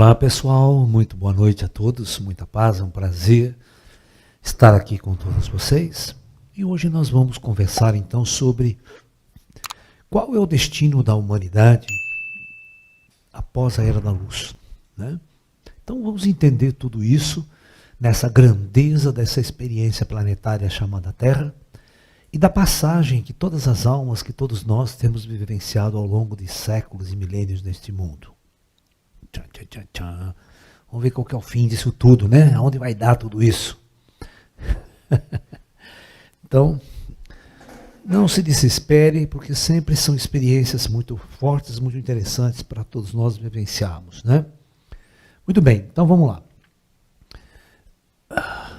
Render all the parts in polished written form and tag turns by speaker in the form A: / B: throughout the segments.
A: Olá pessoal, muito boa noite a todos, muita paz, é um prazer estar aqui com todos vocês. E hoje nós vamos conversar então sobre qual é o destino da humanidade após a Era da Luz, né? Então vamos entender tudo isso nessa grandeza dessa experiência planetária chamada Terra e da passagem que todas as almas, que todos nós temos vivenciado ao longo de séculos e milênios neste mundo. Tchan, tchan, tchan, tchan. Vamos ver qual que é o fim disso tudo, né? Aonde vai dar tudo isso? Então, não se desespere, porque sempre são experiências muito fortes, muito interessantes para todos nós vivenciarmos, né? Muito bem, então vamos lá.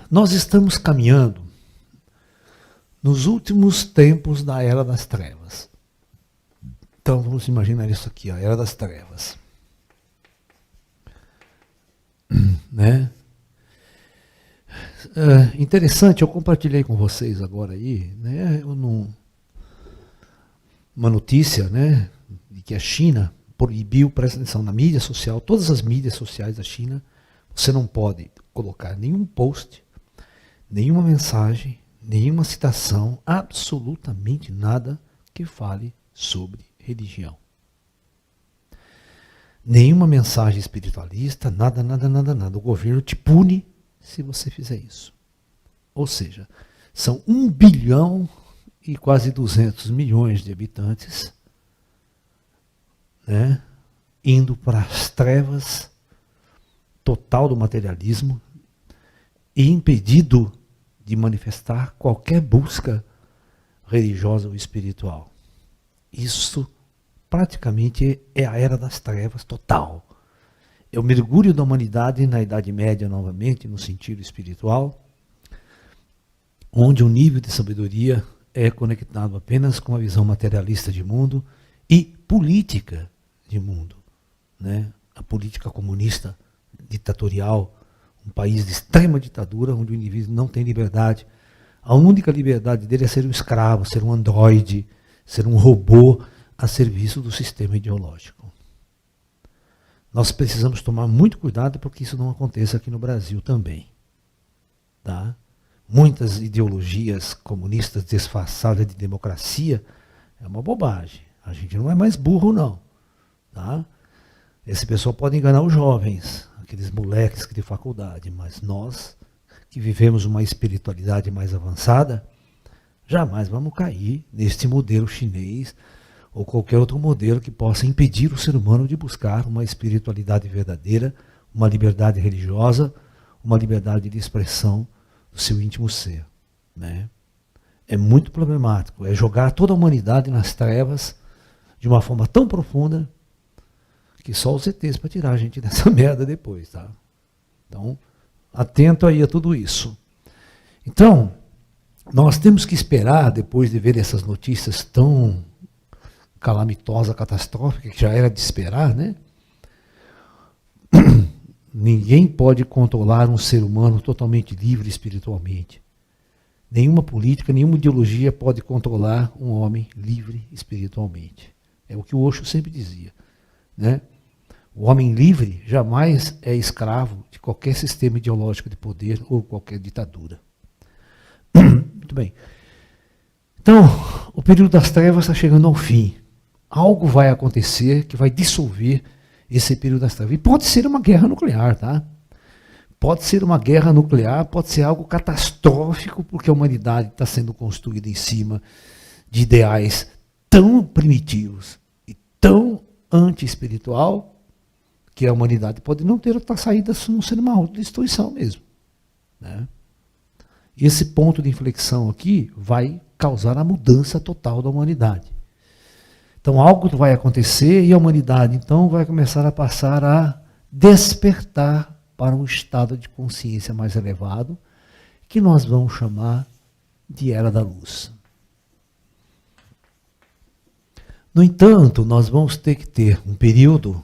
A: Nós estamos caminhando nos últimos tempos da Era das Trevas. Então vamos imaginar isso aqui, a Era das Trevas. Né? Interessante, eu compartilhei com vocês agora aí, né, uma notícia, né, de que a China proibiu, presta atenção, na mídia social, todas as mídias sociais da China, você não pode colocar nenhum post, nenhuma mensagem, nenhuma citação, absolutamente nada que fale sobre religião. Nenhuma mensagem espiritualista, nada. O governo te pune se você fizer isso. Ou seja, são 1 bilhão e quase 200 milhões de habitantes, né, indo para as trevas total do materialismo e impedido de manifestar qualquer busca religiosa ou espiritual. Isso praticamente é a Era das Trevas total. É o mergulho da humanidade na Idade Média novamente, no sentido espiritual, onde o nível de sabedoria é conectado apenas com a visão materialista de mundo e política de mundo, né? A política comunista, ditatorial, um país de extrema ditadura, onde o indivíduo não tem liberdade. A única liberdade dele é ser um escravo, ser um androide, ser um robô a serviço do sistema ideológico. Nós precisamos tomar muito cuidado para que isso não aconteça aqui no Brasil também. Tá? Muitas ideologias comunistas disfarçadas de democracia é uma bobagem. A gente não é mais burro, não. Tá? Esse pessoal pode enganar os jovens, aqueles moleques de faculdade, mas nós, que vivemos uma espiritualidade mais avançada, jamais vamos cair neste modelo chinês ou qualquer outro modelo que possa impedir o ser humano de buscar uma espiritualidade verdadeira, uma liberdade religiosa, uma liberdade de expressão do seu íntimo ser, né? É muito problemático, é jogar toda a humanidade nas trevas de uma forma tão profunda que só os ETs para tirar a gente dessa merda depois, tá? Então, atento aí a tudo isso. Então, nós temos que esperar, depois de ver essas notícias tão calamitosa, catastrófica, que já era de esperar, né? Ninguém pode controlar um ser humano totalmente livre espiritualmente. Nenhuma política, nenhuma ideologia pode controlar um homem livre espiritualmente. É o que o Osho sempre dizia, né? O homem livre jamais é escravo de qualquer sistema ideológico de poder ou qualquer ditadura. Muito bem. Então, o período das trevas está chegando ao fim. Algo vai acontecer que vai dissolver esse período das trevas. E pode ser uma guerra nuclear, tá? Pode ser uma guerra nuclear, pode ser algo catastrófico, porque a humanidade está sendo construída em cima de ideais tão primitivos e tão anti-espiritual que a humanidade pode não ter outra saída não ser uma autodestruição mesmo, né? Esse ponto de inflexão aqui vai causar a mudança total da humanidade. Então algo vai acontecer e a humanidade então vai começar a passar a despertar para um estado de consciência mais elevado, que nós vamos chamar de Era da Luz. No entanto, nós vamos ter que ter um período,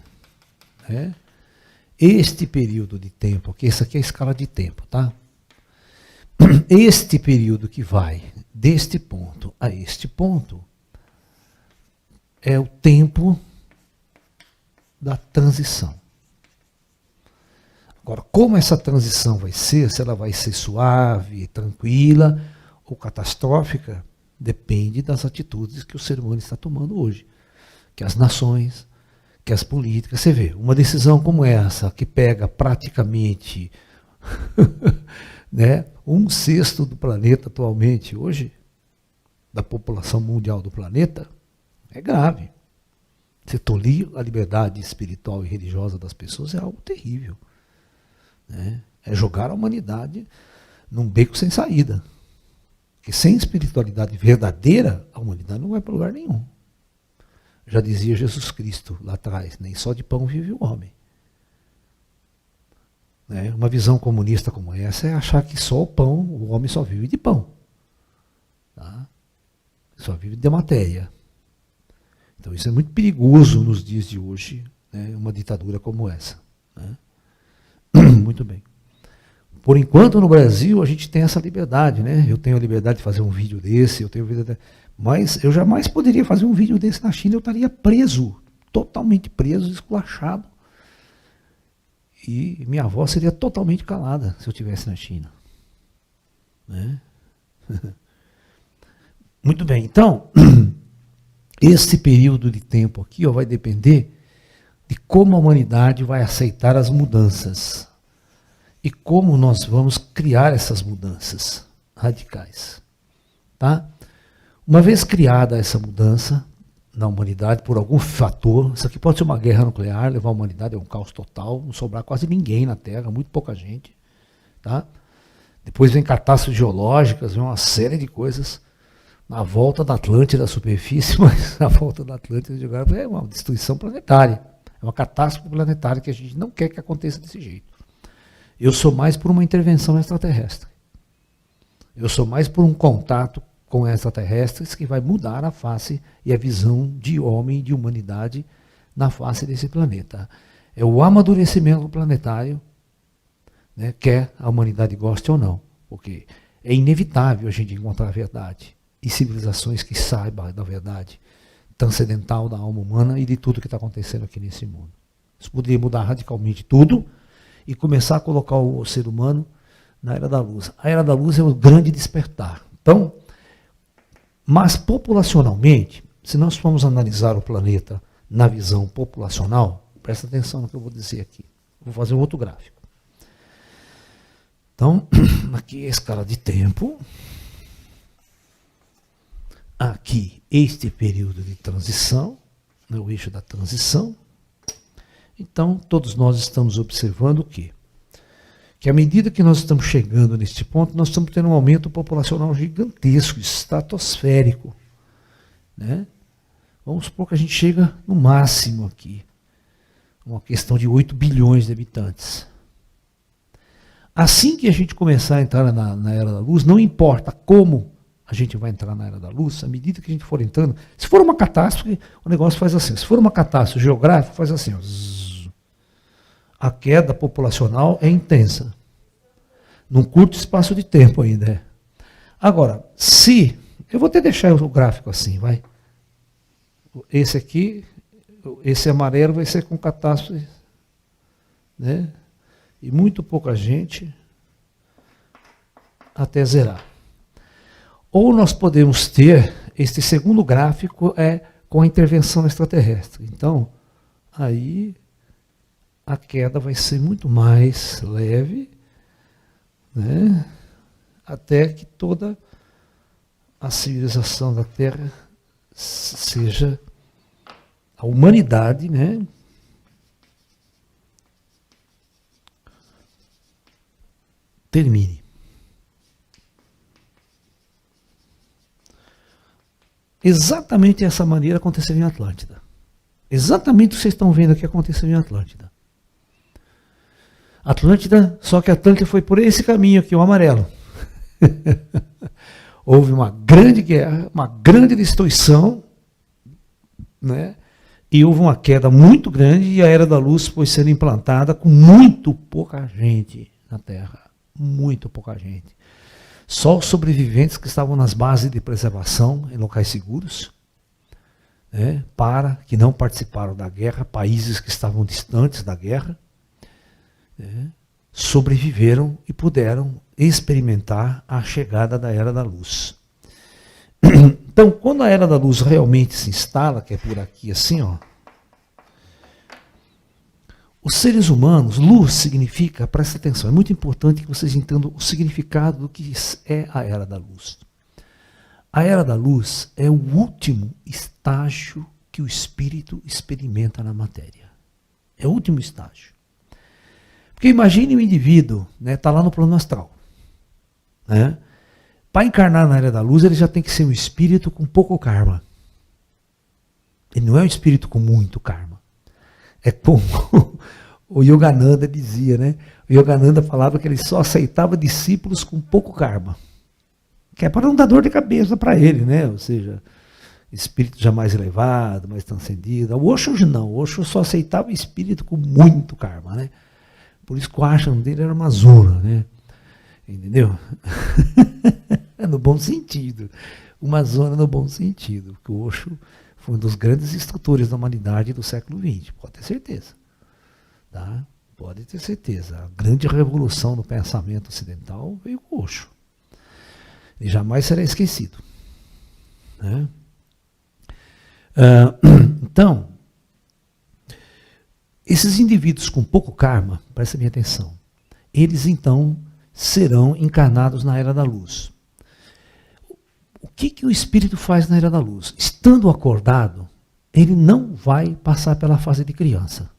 A: né? Este período de tempo, que essa aqui é a escala de tempo, tá? Este período que vai deste ponto a este ponto é o tempo da transição. Agora, como essa transição vai ser, se ela vai ser suave, tranquila ou catastrófica, depende das atitudes que o ser humano está tomando hoje. Que as nações, que as políticas. Você vê, uma decisão como essa, que pega praticamente né, 1/6 do planeta atualmente, hoje, da população mundial do planeta, é grave. Você tolir a liberdade espiritual e religiosa das pessoas é algo terrível. Né? É jogar a humanidade num beco sem saída. Porque sem espiritualidade verdadeira, a humanidade não vai para lugar nenhum. Já dizia Jesus Cristo lá atrás, nem só de pão vive o homem. Né? Uma visão comunista como essa é achar que só o pão, o homem só vive de pão. Tá? Só vive de matéria. Então isso é muito perigoso nos dias de hoje, né? Uma ditadura como essa. Né? Muito bem. Por enquanto, no Brasil, a gente tem essa liberdade, né? Eu tenho a liberdade de fazer um vídeo desse, mas eu jamais poderia fazer um vídeo desse na China, eu estaria preso, totalmente preso, esculachado. E minha avó seria totalmente calada se eu estivesse na China. Né? Muito bem, então, esse período de tempo aqui vai depender de como a humanidade vai aceitar as mudanças e como nós vamos criar essas mudanças radicais. Tá? Uma vez criada essa mudança na humanidade por algum fator, isso aqui pode ser uma guerra nuclear, levar a humanidade a um caos total, não sobrar quase ninguém na Terra, muito pouca gente. Tá? Depois vem catástrofes geológicas, vem uma série de coisas. Na volta da Atlântida, da superfície, mas na volta da Atlântida é uma destruição planetária. É uma catástrofe planetária que a gente não quer que aconteça desse jeito. Eu sou mais por uma intervenção extraterrestre. Eu sou mais por um contato com extraterrestres que vai mudar a face e a visão de homem e de humanidade na face desse planeta. É o amadurecimento planetário, né, quer a humanidade goste ou não, porque é inevitável a gente encontrar a verdade e civilizações que saibam da verdade transcendental da alma humana e de tudo que está acontecendo aqui nesse mundo. Isso poderia mudar radicalmente tudo e começar a colocar o ser humano na Era da Luz. A Era da Luz é o grande despertar. Então, mas populacionalmente, se nós formos analisar o planeta na visão populacional, presta atenção no que eu vou dizer aqui. Vou fazer um outro gráfico. Então, aqui é a escala de tempo. Aqui, este período de transição, né, o eixo da transição. Então, todos nós estamos observando o quê? Que à medida que nós estamos chegando neste ponto, nós estamos tendo um aumento populacional gigantesco, estratosférico. Né? Vamos supor que a gente chega no máximo aqui, uma questão de 8 bilhões de habitantes. Assim que a gente começar a entrar na Era da Luz, não importa como a gente vai entrar na Era da Luz, à medida que a gente for entrando, se for uma catástrofe, o negócio faz assim. Se for uma catástrofe geográfica, faz assim. Ó, a queda populacional é intensa. Num curto espaço de tempo ainda. É. Agora, se... Eu vou até deixar o gráfico assim, vai. Esse aqui, esse amarelo vai ser com catástrofe. Né? E muito pouca gente até zerar. Ou nós podemos ter, este segundo gráfico é com a intervenção extraterrestre. Então, aí a queda vai ser muito mais leve, né? Até que toda a civilização da Terra seja a humanidade, né? Termine. Exatamente essa maneira aconteceu em Atlântida. Exatamente o que vocês estão vendo aqui aconteceu em Atlântida. Atlântida, só que Atlântida foi por esse caminho aqui, o amarelo. Houve uma grande guerra, uma grande destruição, né? E houve uma queda muito grande e a Era da Luz foi sendo implantada com muito pouca gente na Terra. Muito pouca gente. Só os sobreviventes que estavam nas bases de preservação, em locais seguros, né, que não participaram da guerra, países que estavam distantes da guerra, né, sobreviveram e puderam experimentar a chegada da Era da Luz. Então, quando a Era da Luz realmente se instala, que é por aqui assim, ó, os seres humanos, luz significa, presta atenção, é muito importante que vocês entendam o significado do que é a Era da Luz. A Era da Luz é o último estágio que o espírito experimenta na matéria. É o último estágio. Porque imagine um indivíduo, né, tá lá no plano astral, né? Para encarnar na Era da Luz, ele já tem que ser um espírito com pouco karma. Ele não é um espírito com muito karma. É como o Yogananda dizia, né? O Yogananda falava que ele só aceitava discípulos com pouco karma. Que é para não dar dor de cabeça para ele, né? Ou seja, espírito já mais elevado, mais transcendido. O Osho não. O Osho só aceitava espírito com muito karma, né? Por isso que o ashram dele era uma zona, né? Entendeu? No bom sentido. Uma zona no bom sentido. Porque o Osho foi um dos grandes instrutores da humanidade do século XX. Pode ter certeza. Tá? Pode ter certeza. A grande revolução no pensamento ocidental veio com o Osho. E jamais será esquecido. Né? Então, esses indivíduos com pouco karma, presta bem atenção, eles então serão encarnados na Era da Luz. O que o espírito faz na Era da Luz? Estando acordado, ele não vai passar pela fase de criança.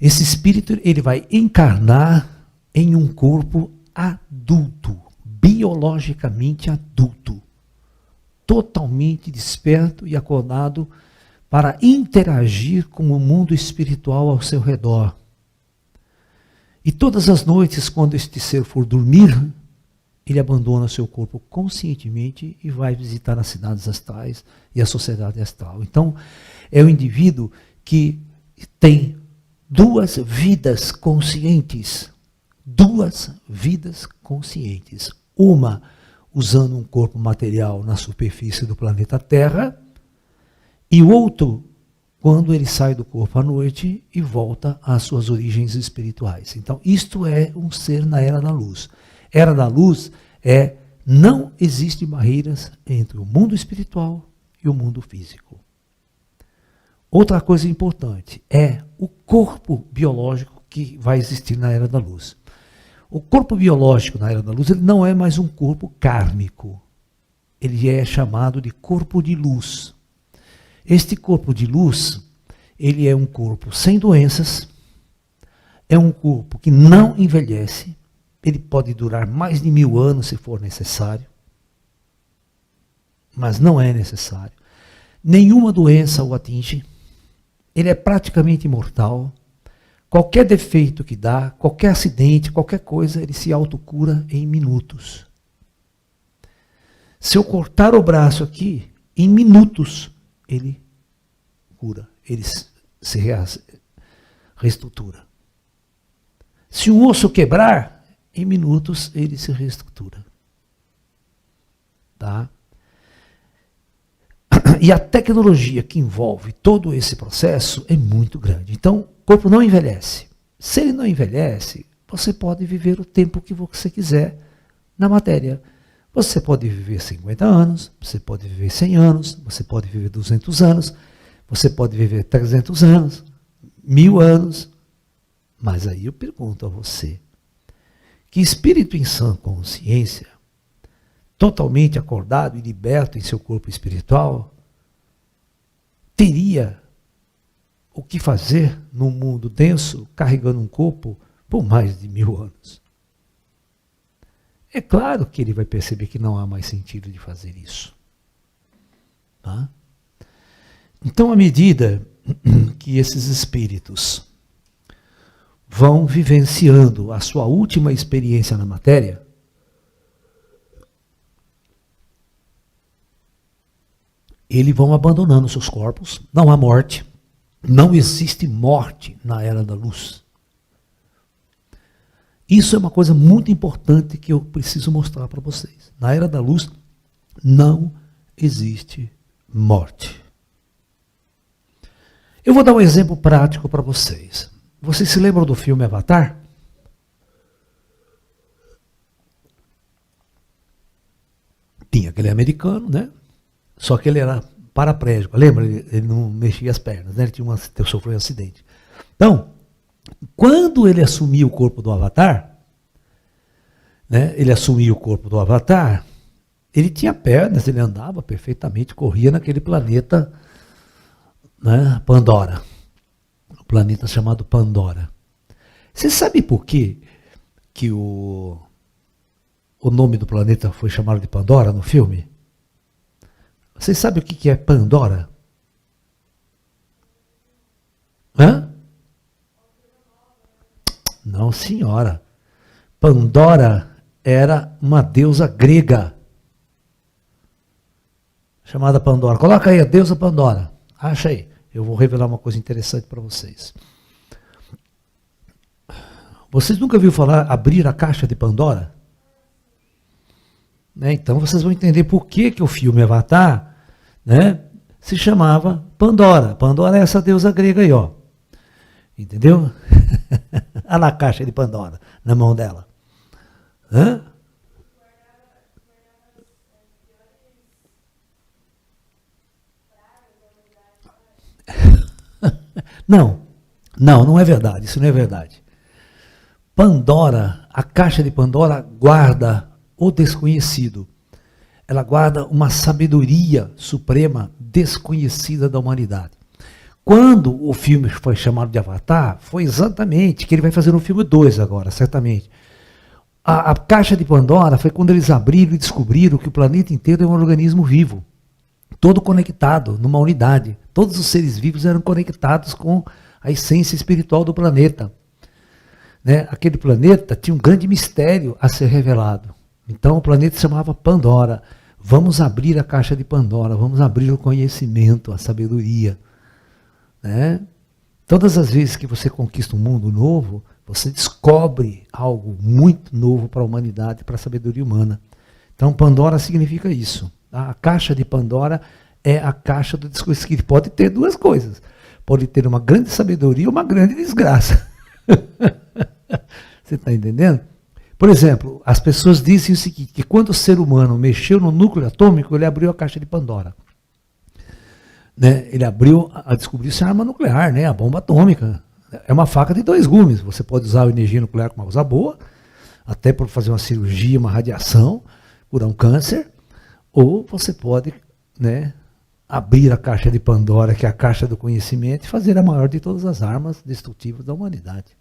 A: Esse espírito ele vai encarnar em um corpo adulto, biologicamente adulto, totalmente desperto e acordado para interagir com o mundo espiritual ao seu redor. E todas as noites, quando este ser for dormir, ele abandona seu corpo conscientemente e vai visitar as cidades astrais e a sociedade astral. Então, é o indivíduo que tem duas vidas conscientes. Duas vidas conscientes. Uma usando um corpo material na superfície do planeta Terra, e o outro quando ele sai do corpo à noite e volta às suas origens espirituais. Então, isto é um ser na Era da Luz. Era da Luz é, não existe barreiras entre o mundo espiritual e o mundo físico. Outra coisa importante é o corpo biológico que vai existir na Era da Luz. O corpo biológico na Era da Luz ele não é mais um corpo kármico. Ele é chamado de corpo de luz. Este corpo de luz, ele é um corpo sem doenças, é um corpo que não envelhece, ele pode durar mais de 1000 anos se for necessário, mas não é necessário. Nenhuma doença o atinge, ele é praticamente imortal. Qualquer defeito que dá, qualquer acidente, qualquer coisa, ele se autocura em minutos. Se eu cortar o braço aqui, em minutos, ele cura, ele se reestrutura. Se um osso quebrar, em minutos ele se reestrutura. Tá? E a tecnologia que envolve todo esse processo é muito grande. Então, o corpo não envelhece. Se ele não envelhece, você pode viver o tempo que você quiser na matéria. Você pode viver 50 anos, você pode viver 100 anos, você pode viver 200 anos, você pode viver 300 anos, 1000 anos. Mas aí eu pergunto a você, que espírito em sã consciência, totalmente acordado e liberto em seu corpo espiritual, teria o que fazer num mundo denso, carregando um corpo por mais de 1000 anos? É claro que ele vai perceber que não há mais sentido de fazer isso. Tá? Então, à medida que esses espíritos vão vivenciando a sua última experiência na matéria, eles vão abandonando seus corpos, não há morte, não existe morte na Era da Luz. Isso é uma coisa muito importante que eu preciso mostrar para vocês. Na Era da Luz não existe morte. Eu vou dar um exemplo prático para vocês. Vocês se lembram do filme Avatar? Tinha aquele americano, né? Só que ele era paraplégico, lembra? Ele não mexia as pernas, né? Ele sofreu um acidente. Então, quando ele assumiu o corpo do Avatar, né? Ele assumiu o corpo do Avatar, ele tinha pernas, ele andava perfeitamente, corria naquele planeta, né? Pandora. Um planeta chamado Pandora. Você sabe por quê que o nome do planeta foi chamado de Pandora no filme? Vocês sabem o que é Pandora? Hã? Não, senhora. Pandora era uma deusa grega. Chamada Pandora. Coloca aí a deusa Pandora. Acha aí. Eu vou revelar uma coisa interessante para vocês. Vocês nunca ouviram falar abrir a caixa de Pandora? Né? Então vocês vão entender por que o filme Avatar, né, se chamava Pandora. Pandora é essa deusa grega aí, ó. Entendeu? Olha lá a caixa de Pandora na mão dela. Hã? Não é verdade. Isso não é verdade. Pandora, a caixa de Pandora guarda o desconhecido. Ela guarda uma sabedoria suprema desconhecida da humanidade. Quando o filme foi chamado de Avatar, foi exatamente que ele vai fazer no filme 2 agora, certamente. A caixa de Pandora foi quando eles abriram e descobriram que o planeta inteiro é um organismo vivo, todo conectado numa unidade. Todos os seres vivos eram conectados com a essência espiritual do planeta. Né? Aquele planeta tinha um grande mistério a ser revelado. Então o planeta se chamava Pandora. Vamos abrir a caixa de Pandora, vamos abrir o conhecimento, a sabedoria. Né? Todas as vezes que você conquista um mundo novo, você descobre algo muito novo para a humanidade, para a sabedoria humana. Então Pandora significa isso. A caixa de Pandora é a caixa do desconhecido, que pode ter duas coisas. Pode ter uma grande sabedoria ou uma grande desgraça. Você está entendendo? Por exemplo, as pessoas dizem o seguinte, que quando o ser humano mexeu no núcleo atômico, ele abriu a caixa de Pandora. Né? Ele abriu a descobrir-se a arma nuclear, né? A bomba atômica. É uma faca de dois gumes. Você pode usar a energia nuclear com uma coisa boa, até para fazer uma cirurgia, uma radiação, curar um câncer, ou você pode, né, abrir a caixa de Pandora, que é a caixa do conhecimento, e fazer a maior de todas as armas destrutivas da humanidade.